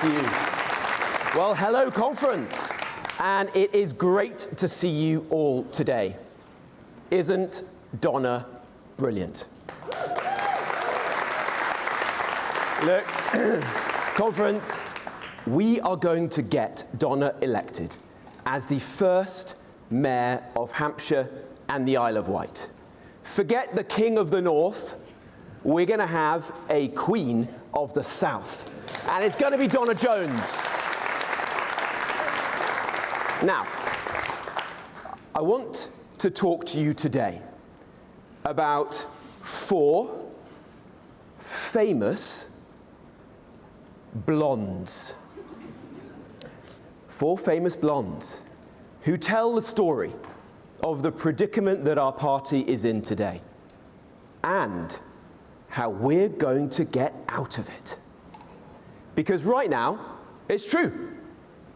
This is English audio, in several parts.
you. Well, hello, conference. And it is great to see you all today. Isn't Donna brilliant? Look, conference, we are going to get Donna elected as the first mayor of Hampshire and the Isle of Wight. Forget the King of the North, we're going to have a Queen of the South. And it's going to be Donna Jones. Now, I want to talk to you today about 4 famous blondes. 4 famous blondes who tell the story of the predicament that our party is in today and how we're going to get out of it. Because right now, it's true,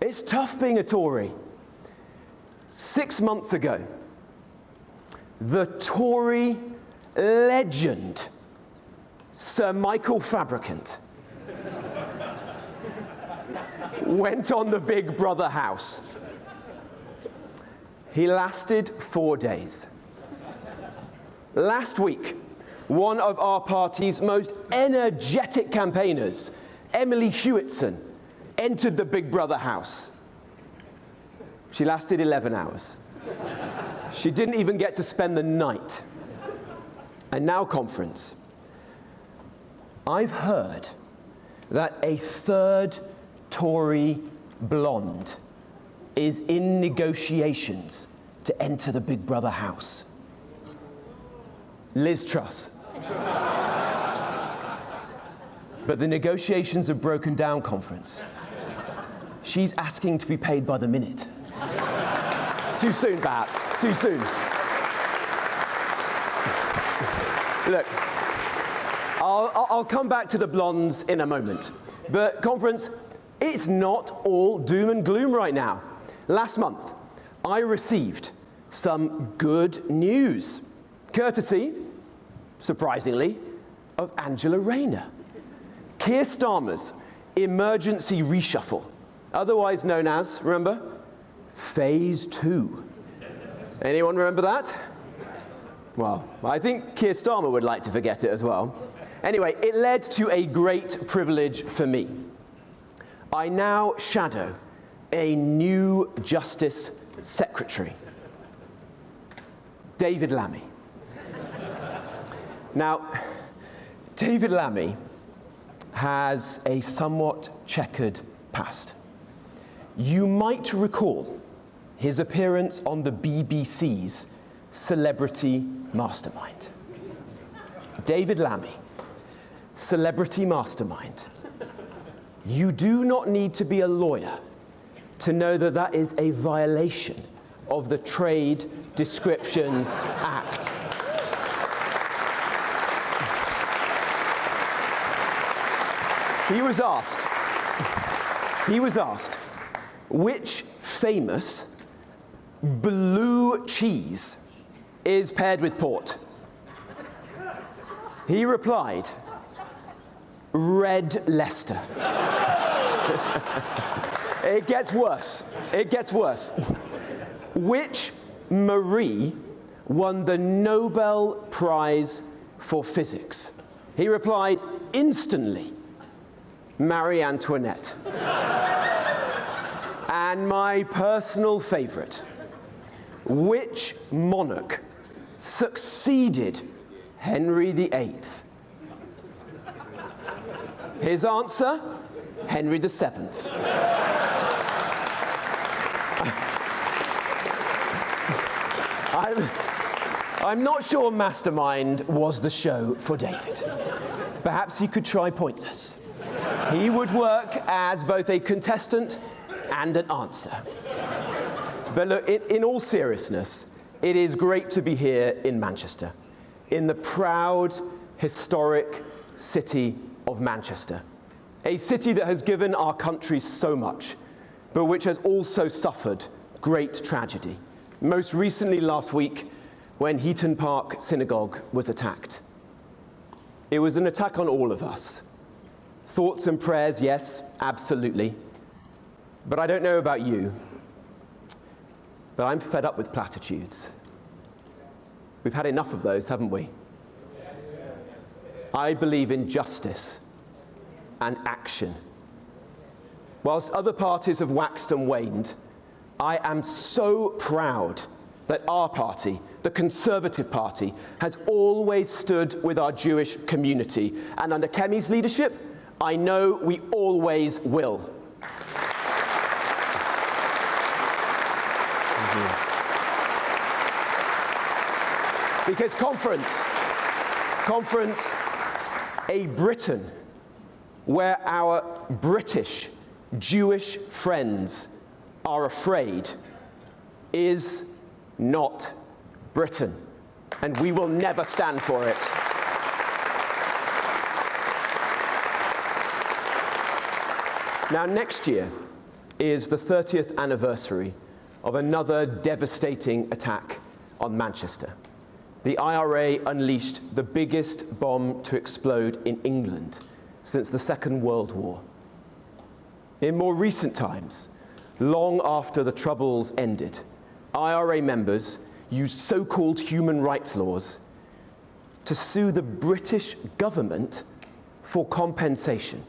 it's tough being a Tory. 6 months ago, the Tory legend, Sir Michael Fabricant, went on the Big Brother house. He lasted 4 days. Last week, one of our party's most energetic campaigners, Emily Hewitson, entered the Big Brother house. She lasted 11 hours. She didn't even get to spend the night. And now, conference, I've heard that a 3rd Tory blonde is in negotiations to enter the Big Brother house. Liz Truss. But the negotiations have broken down, conference. She's asking to be paid by the minute. Too soon, perhaps. Too soon. Look, I'll come back to the blondes in a moment. But, conference, it's not all doom and gloom right now. Last month, I received some good news, courtesy, surprisingly, of Angela Rayner. Keir Starmer's emergency reshuffle, otherwise known as, remember, Phase 2. Anyone remember that? Well, I think Keir Starmer would like to forget it as well. Anyway, it led to a great privilege for me. I now shadow a new Justice Secretary, David Lammy. Now, David Lammy has a somewhat checkered past. You might recall his appearance on the BBC's Celebrity Mastermind. David Lammy, Celebrity Mastermind. You do not need to be a lawyer to know that that is a violation of the Trade Descriptions Act. He was asked, which famous blue cheese is paired with port? He replied, Red Leicester. It gets worse. It gets worse. Which Marie won the Nobel Prize for Physics? He replied instantly, Marie Antoinette. And my personal favorite, which monarch succeeded Henry VIII? His answer, Henry VII. I'm not sure Mastermind was the show for David. Perhaps he could try Pointless. He would work as both a contestant and an answer. But look, in all seriousness, it is great to be here in Manchester, in the proud, historic city of Manchester, a city that has given our country so much, but which has also suffered great tragedy. Most recently last week, when Heaton Park Synagogue was attacked. It was an attack on all of us. Thoughts and prayers, yes, absolutely. But I don't know about you, but I'm fed up with platitudes. We've had enough of those, haven't we? I believe in justice and action. Whilst other parties have waxed and waned, I am so proud that our party, the Conservative Party, has always stood with our Jewish community. And under Kemi's leadership, I know we always will. Because conference, a Britain where our British Jewish friends are afraid is not Britain, and we will never stand for it. Now, next year is the 30th anniversary of another devastating attack on Manchester. The IRA unleashed the biggest bomb to explode in England since the Second World War. In more recent times, long after the Troubles ended, IRA members used so-called human rights laws to sue the British government for compensation,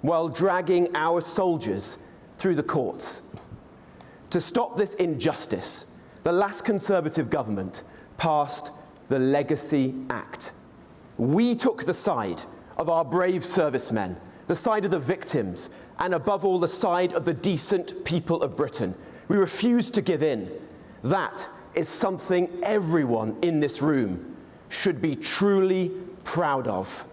while dragging our soldiers through the courts. To stop this injustice, the last Conservative government passed the Legacy Act. We took the side of our brave servicemen, the side of the victims, and above all, the side of the decent people of Britain. We refused to give in. That is something everyone in this room should be truly proud of.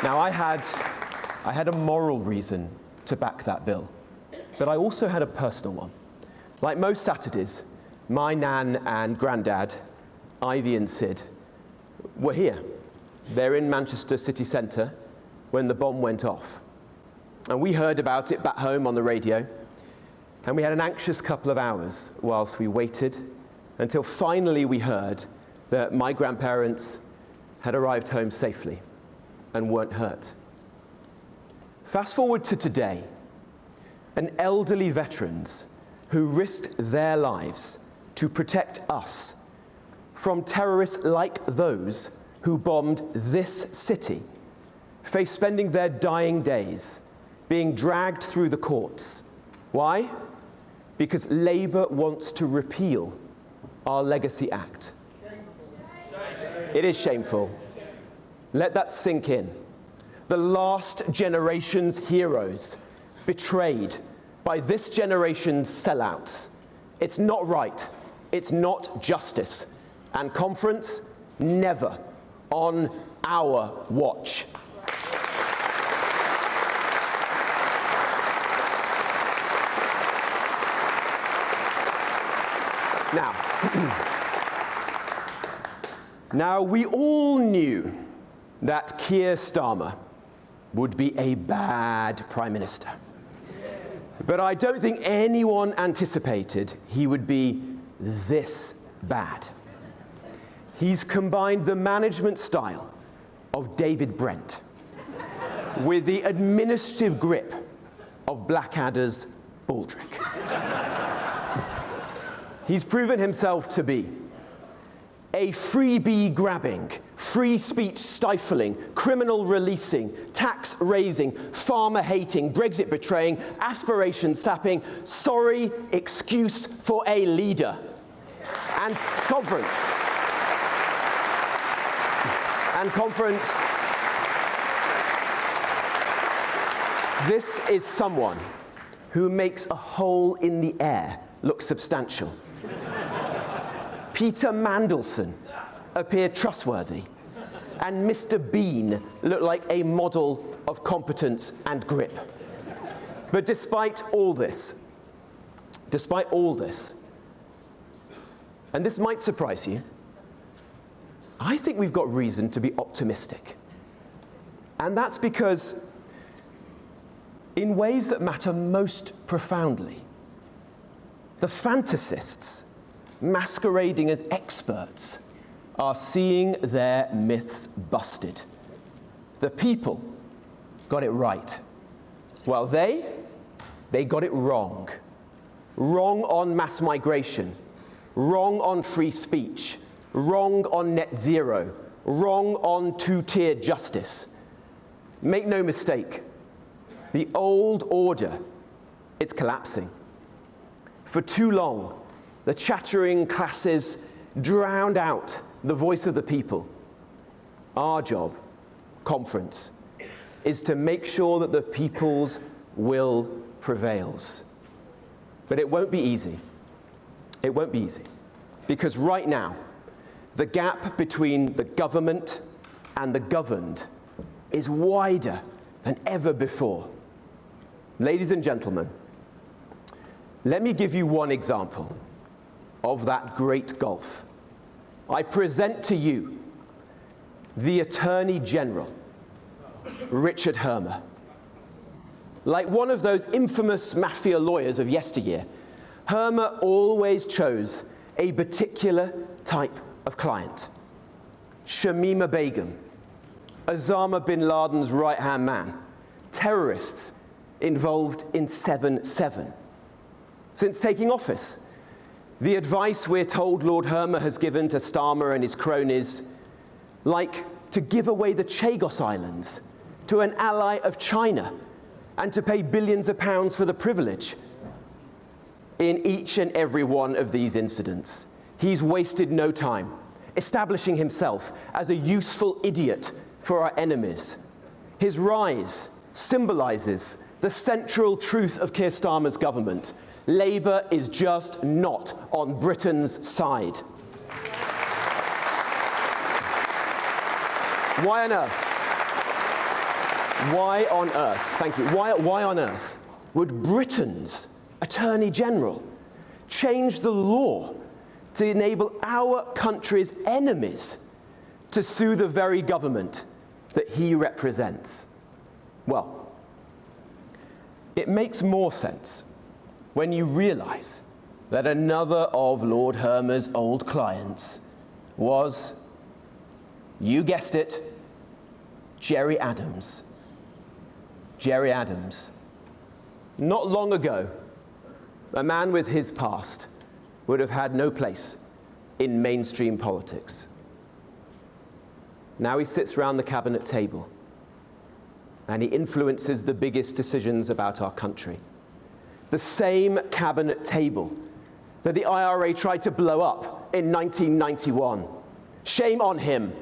Now, I had a moral reason to back that bill, but I also had a personal one. Like most Saturdays, my nan and granddad, Ivy and Sid, were here. They're in Manchester city centre when the bomb went off. And we heard about it back home on the radio, and we had an anxious couple of hours whilst we waited until finally we heard that my grandparents had arrived home safely and weren't hurt. Fast forward to today, and elderly veterans who risked their lives to protect us from terrorists like those who bombed this city face spending their dying days being dragged through the courts. Why? Because Labour wants to repeal our Legacy Act. It is shameful. Let that sink in. The last generation's heroes betrayed by this generation's sellouts. It's not right. It's not justice. And conference, never on our watch. Now, we all knew that Keir Starmer would be a bad Prime Minister. But I don't think anyone anticipated he would be this bad. He's combined the management style of David Brent with the administrative grip of Blackadder's Baldrick. He's proven himself to be a freebie grabbing, free speech stifling, criminal releasing, tax raising, farmer hating, Brexit betraying, aspiration sapping, sorry excuse for a leader. And conference, this is someone who makes a hole in the air look substantial. Peter Mandelson appeared trustworthy, and Mr. Bean looked like a model of competence and grip. But despite all this, and this might surprise you, I think we've got reason to be optimistic. And that's because, in ways that matter most profoundly, the fantasists masquerading as experts, are seeing their myths busted. The people got it right, while they got it wrong. Wrong on mass migration, wrong on free speech, wrong on net zero, wrong on two-tier justice. Make no mistake, the old order, it's collapsing. For too long, the chattering classes drowned out the voice of the people. Our job, conference, is to make sure that the people's will prevails. But it won't be easy. It won't be easy. Because right now, the gap between the government and the governed is wider than ever before. Ladies and gentlemen, let me give you one example of that great gulf. I present to you the Attorney General, Richard Hermer. Like one of those infamous mafia lawyers of yesteryear, Hermer always chose a particular type of client. Shamima Begum, Osama bin Laden's right-hand man, terrorists involved in 7/7. Since taking office, the advice we're told Lord Hermer has given to Starmer and his cronies, like to give away the Chagos Islands to an ally of China and to pay billions of pounds for the privilege. In each and every one of these incidents, he's wasted no time establishing himself as a useful idiot for our enemies. His rise symbolizes the central truth of Keir Starmer's government. Labour is just not on Britain's side. Why on earth? Why on earth, thank you, why on earth would Britain's Attorney General change the law to enable our country's enemies to sue the very government that he represents? Well, it makes more sense when you realize that another of Lord Hermer's old clients was, you guessed it, Gerry Adams. Gerry Adams. Not long ago, a man with his past would have had no place in mainstream politics. Now he sits around the cabinet table and he influences the biggest decisions about our country. The same cabinet table that the IRA tried to blow up in 1991. Shame on him,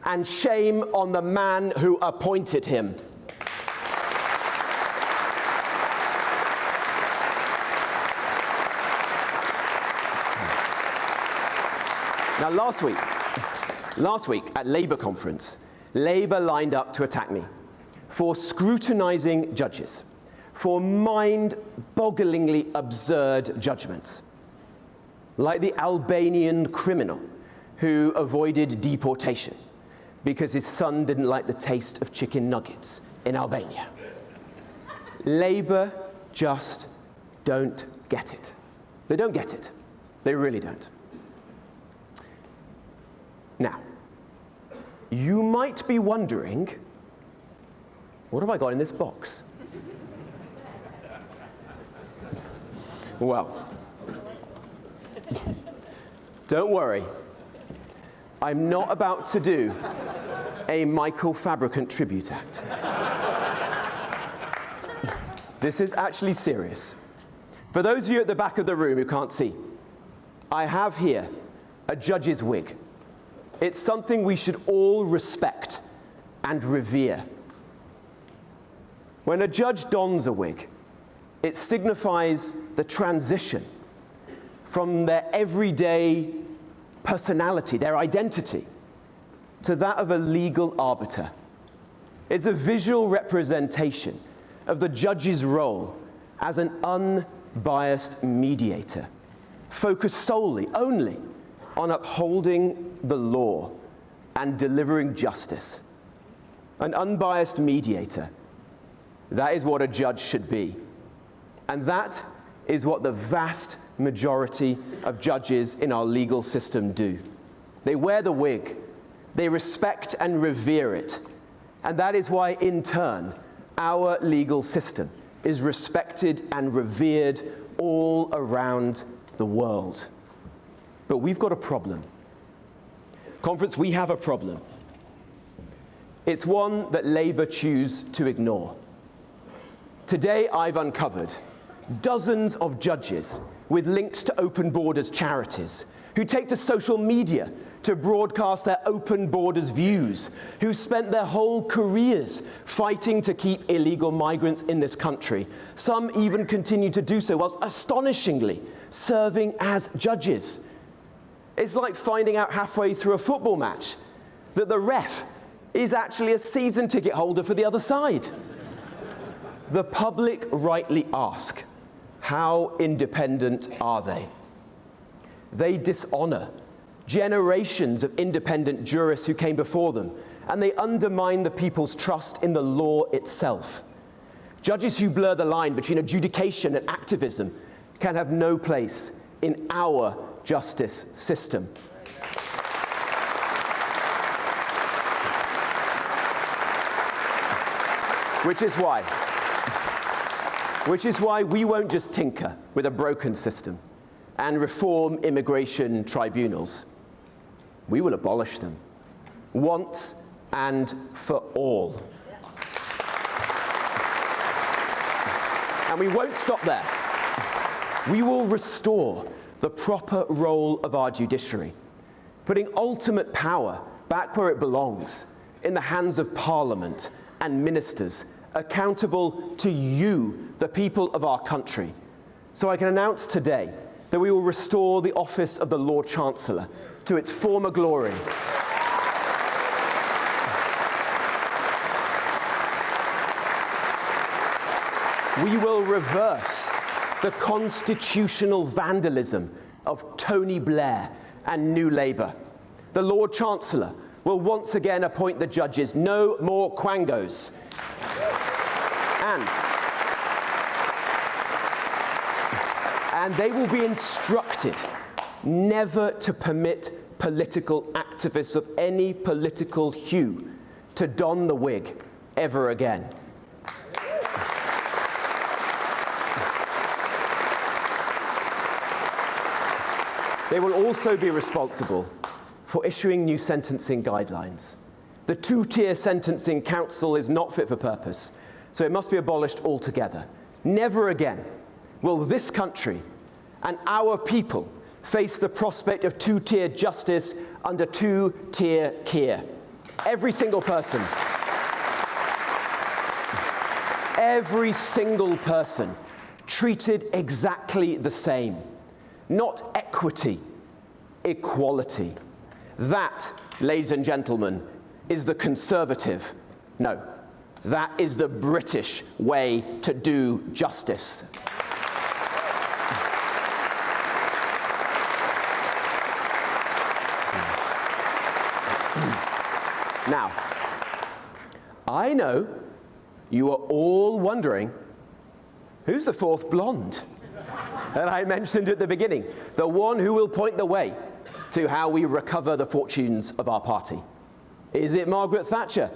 and shame on the man who appointed him. Now, last week at Labour conference, Labour lined up to attack me for scrutinising judges, for mind-bogglingly absurd judgments, like the Albanian criminal who avoided deportation because his son didn't like the taste of chicken nuggets in Albania. Labour just don't get it. They don't get it. They really don't. Now, you might be wondering, what have I got in this box? Well, don't worry. I'm not about to do a Michael Fabricant tribute act. This is actually serious. For those of you at the back of the room who can't see, I have here a judge's wig. It's something we should all respect and revere. When a judge dons a wig, it signifies the transition from their everyday personality, their identity, to that of a legal arbiter. It's a visual representation of the judge's role as an unbiased mediator, focused solely, only, on upholding the law and delivering justice. An unbiased mediator. That is what a judge should be. And that is what the vast majority of judges in our legal system do. They wear the wig, they respect and revere it, and that is why, in turn, our legal system is respected and revered all around the world. But we've got a problem. Conference, we have a problem. It's one that Labour choose to ignore. Today, I've uncovered dozens of judges with links to Open Borders charities who take to social media to broadcast their Open Borders views, who spent their whole careers fighting to keep illegal migrants in this country. Some even continue to do so whilst astonishingly serving as judges. It's like finding out halfway through a football match that the ref is actually a season ticket holder for the other side. The public rightly ask, how independent are they? They dishonor generations of independent jurists who came before them, and they undermine the people's trust in the law itself. Judges who blur the line between adjudication and activism can have no place in our justice system. Which is why we won't just tinker with a broken system and reform immigration tribunals. We will abolish them, once and for all. And we won't stop there. We will restore the proper role of our judiciary, putting ultimate power back where it belongs, in the hands of Parliament and ministers, accountable to you, the people of our country. So I can announce today that we will restore the office of the Lord Chancellor to its former glory. We will reverse the constitutional vandalism of Tony Blair and New Labour. The Lord Chancellor will once again appoint the judges. No more quangos. And they will be instructed never to permit political activists of any political hue to don the wig ever again. They will also be responsible for issuing new sentencing guidelines. The two-tier sentencing council is not fit for purpose, so it must be abolished altogether. Never again will this country and our people face the prospect of two-tier justice under two-tier care. Every single person treated exactly the same. Not equity, equality. That, ladies and gentlemen, is the Conservative, no, that is the British way to do justice. Now, I know you are all wondering, who's the fourth blonde that I mentioned at the beginning? The one who will point the way to how we recover the fortunes of our party. Is it Margaret Thatcher?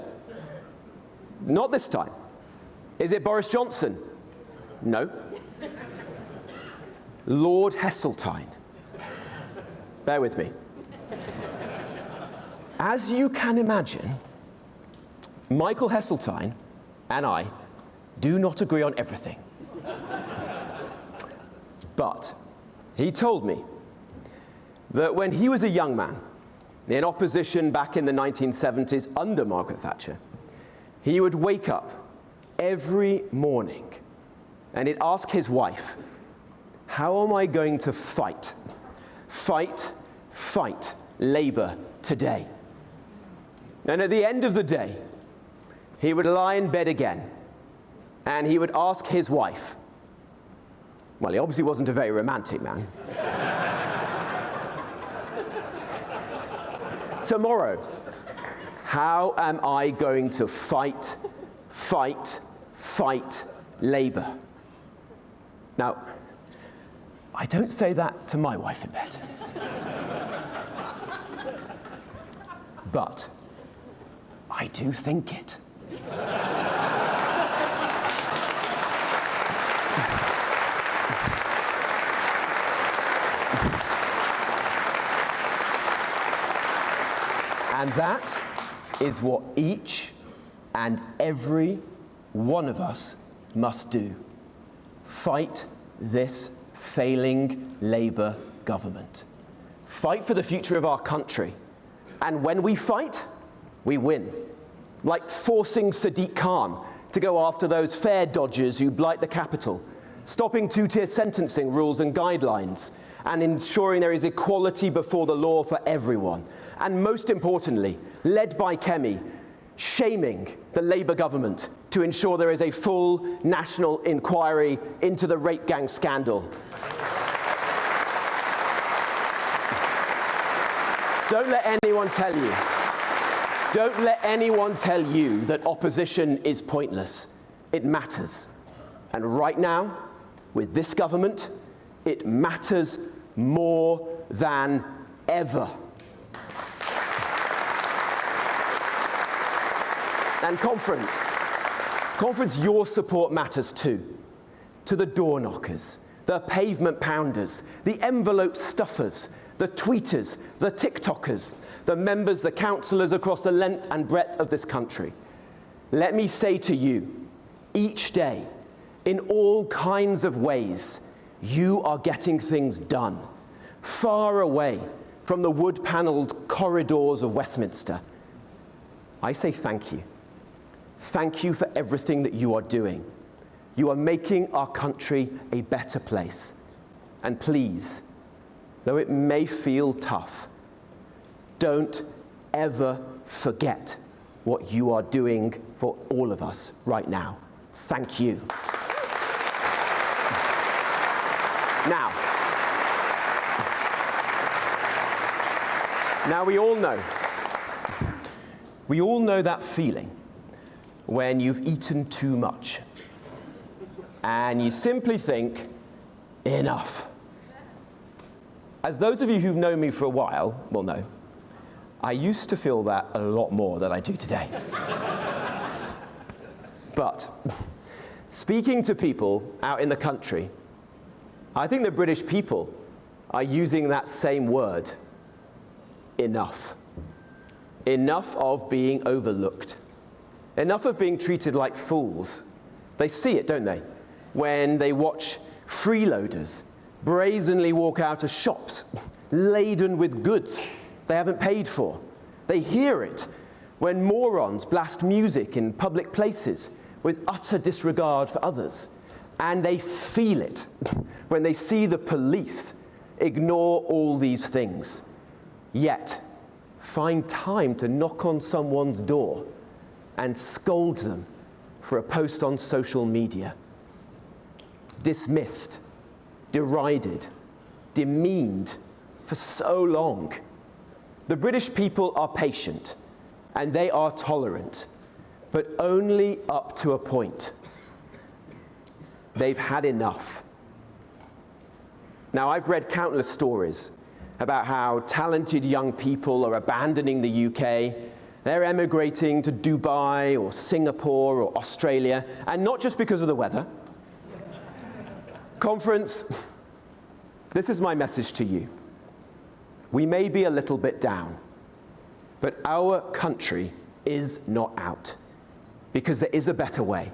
Not this time. Is it Boris Johnson? No. Lord Heseltine. Bear with me. As you can imagine, Michael Heseltine and I do not agree on everything. But he told me that when he was a young man in opposition back in the 1970s under Margaret Thatcher, he would wake up every morning and he'd ask his wife, how am I going to fight Labour today? And at the end of the day, he would lie in bed again and he would ask his wife, well, he obviously wasn't a very romantic man. Tomorrow, how am I going to fight Labour? Now, I don't say that to my wife in bed. But I do think it. And that is what each and every one of us must do. Fight this failing Labour government. Fight for the future of our country. And when we fight, we win. Like forcing Sadiq Khan to go after those fare dodgers who blight the capital, stopping two-tier sentencing rules and guidelines, and ensuring there is equality before the law for everyone. And most importantly, led by Kemi, shaming the Labour government to ensure there is a full national inquiry into the rape gang scandal. Don't let anyone tell you that opposition is pointless. It matters. And right now, with this government, it matters more than ever. And conference, your support matters too. To the door knockers, the pavement pounders, the envelope stuffers, the tweeters, the TikTokers, the members, the councillors across the length and breadth of this country. Let me say to you, each day, in all kinds of ways, you are getting things done, far away from the wood-panelled corridors of Westminster. I say thank you. Thank you for everything that you are doing. You are making our country a better place. And please, though it may feel tough, don't ever forget what you are doing for all of us right now. Thank you. Now we all know that feeling when you've eaten too much and you simply think, enough. As those of you who've known me for a while will know, I used to feel that a lot more than I do today. But speaking to people out in the country, I think the British people are using that same word, enough. Enough of being overlooked. Enough of being treated like fools. They see it, don't they? When they watch freeloaders brazenly walk out of shops laden with goods they haven't paid for. They hear it when morons blast music in public places with utter disregard for others. And they feel it when they see the police ignore all these things, yet find time to knock on someone's door and scold them for a post on social media. Dismissed, derided, demeaned for so long. The British people are patient and they are tolerant, but only up to a point. They've had enough. Now, I've read countless stories about how talented young people are abandoning the UK. They're emigrating to Dubai or Singapore or Australia, and not just because of the weather. Conference, this is my message to you. We may be a little bit down, but our country is not out, because there is a better way.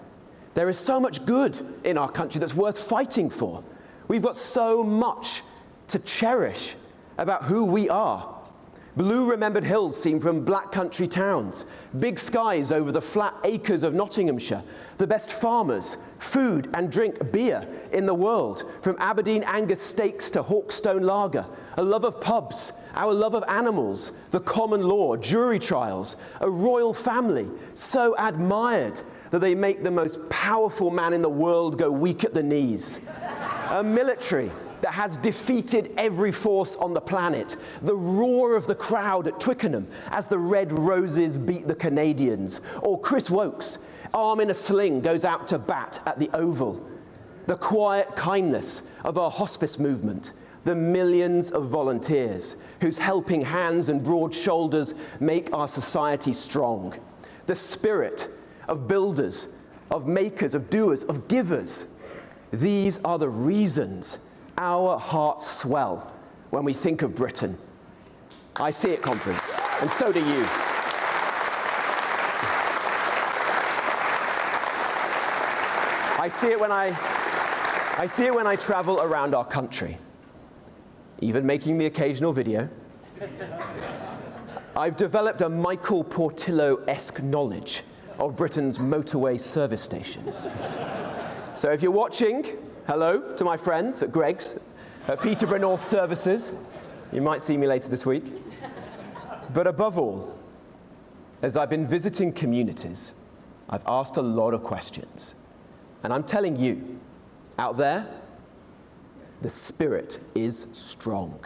There is so much good in our country that's worth fighting for. We've got so much to cherish about who we are. Blue remembered hills seen from black country towns, big skies over the flat acres of Nottinghamshire, the best farmers, food and drink, beer in the world, from Aberdeen Angus steaks to Hawkstone lager, a love of pubs, our love of animals, the common law, jury trials, a royal family so admired that they make the most powerful man in the world go weak at the knees, a military that has defeated every force on the planet, the roar of the crowd at Twickenham as the Red Roses beat the Canadians, or Chris Wokes, arm in a sling, goes out to bat at the Oval. the quiet kindness of our hospice movement, the millions of volunteers whose helping hands and broad shoulders make our society strong, the spirit of builders, of makers, of doers, of givers. These are the reasons our hearts swell when we think of Britain. I see it, conference, and so do you. I see it when I travel around our country, even making the occasional video. I've developed a Michael Portillo-esque knowledge of Britain's motorway service stations. So if you're watching, hello to my friends at Greg's, at Peterborough North Services. You might see me later this week. But above all, as I've been visiting communities, I've asked a lot of questions. And I'm telling you, out there, the spirit is strong.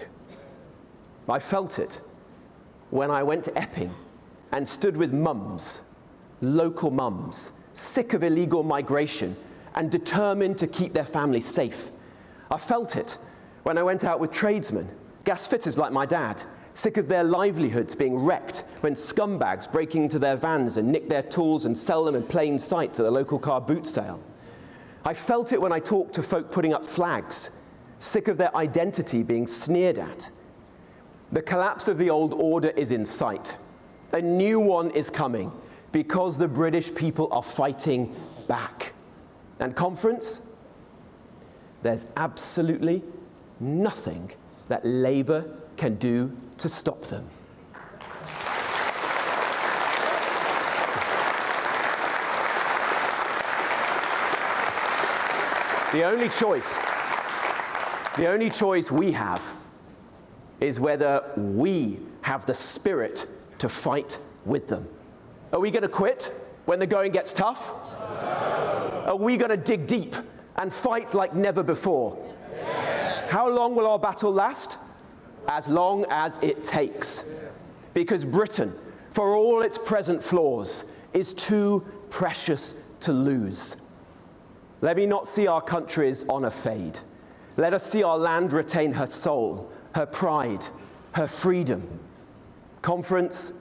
I felt it when I went to Epping and stood with mums, local mums, sick of illegal migration and determined to keep their families safe. I felt it when I went out with tradesmen, gas fitters like my dad, sick of their livelihoods being wrecked when scumbags break into their vans and nick their tools and sell them in plain sight at the local car boot sale. I felt it when I talked to folk putting up flags, sick of their identity being sneered at. The collapse of the old order is in sight. A new one is coming because the British people are fighting back. And conference, there's absolutely nothing that Labour can do to stop them. The only choice we have is whether we have the spirit to fight with them. Are we going to quit when the going gets tough? No. Are we going to dig deep and fight like never before? Yes. How long will our battle last? As long as it takes. Because Britain, for all its present flaws, is too precious to lose. Let me not see our country's honour fade. Let us see our land retain her soul, her pride, her freedom. Conference,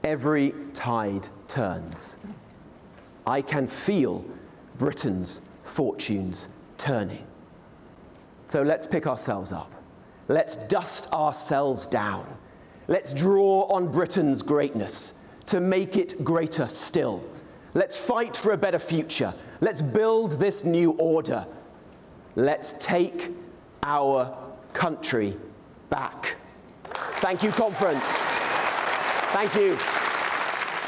every tide turns. I can feel Britain's fortunes turning. So let's pick ourselves up. Let's dust ourselves down. Let's draw on Britain's greatness to make it greater still. Let's fight for a better future. Let's build this new order. Let's take our country back. Thank you, conference. Thank you.